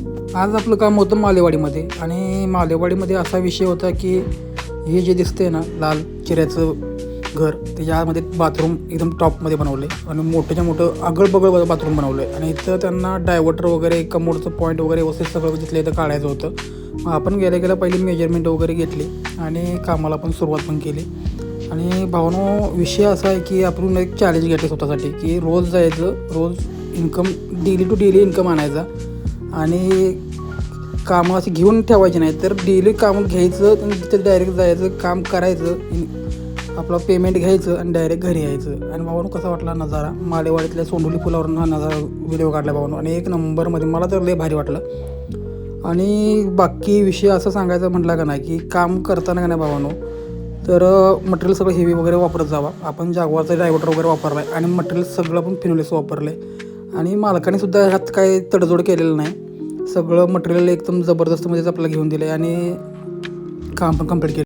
आज आपलं काम होतं मालेवाडीमध्ये आणि मालेवाडीमध्ये असा विषय होता की हे जे दिसतंय ना लाल चिऱ्याचं घर त्याच्यामध्ये बाथरूम एकदम टॉपमध्ये बनवलं आहे आणि मोठ्याच्या मोठं आगळबगळ बाथरूम बनवलं आहे आणि इथं त्यांना डायव्हर्टर वगैरे कमोडचं पॉईंट वगैरे व्यवस्थित सगळं तिथलं इथं काढायचं होतं. मग आपण गेल्या पहिली मेजरमेंट वगैरे घेतली आणि कामाला पण सुरुवात पण केली. आणि भावनो विषय असा आहे की आपण एक चॅलेंज घेतलं स्वतःसाठी की रोज जायचं, रोज income daily to daily income आणायचा आणि कामं अशी घेऊन ठेवायची नाही तर डेली कामं घ्यायचं आणि तिथे डायरेक्ट जायचं, काम करायचं, आपलं पेमेंट घ्यायचं आणि डायरेक्ट घरी यायचं. आणि भावानं कसा वाटला नजारा, मालेवाडीतल्या सोंडोली पुलावरून हा नजारा व्हिडिओ काढला भावानं आणि एक नंबरमध्ये मला तर लय भारी वाटलं. आणि बाकी विषय असं सांगायचं म्हटलं का नाही की काम करताना का नाही भावानो तर मटेरियल सगळं हेवी वगैरे वापरत जावा. आपण जागवारचा डायव्हर्टर वगैरे वापरला आहे आणि मटेरियल सगळं आपण फिनोलेस वापरलं आहे आणि मालकाने सुद्धा ह्यात काही तडजोड केलेलं नाही. सगळं मटेरियल एकदम जबरदस्तमध्येच आपल्याला घेऊन दिलं आहे आणि काम पण कंप्लीट केलं.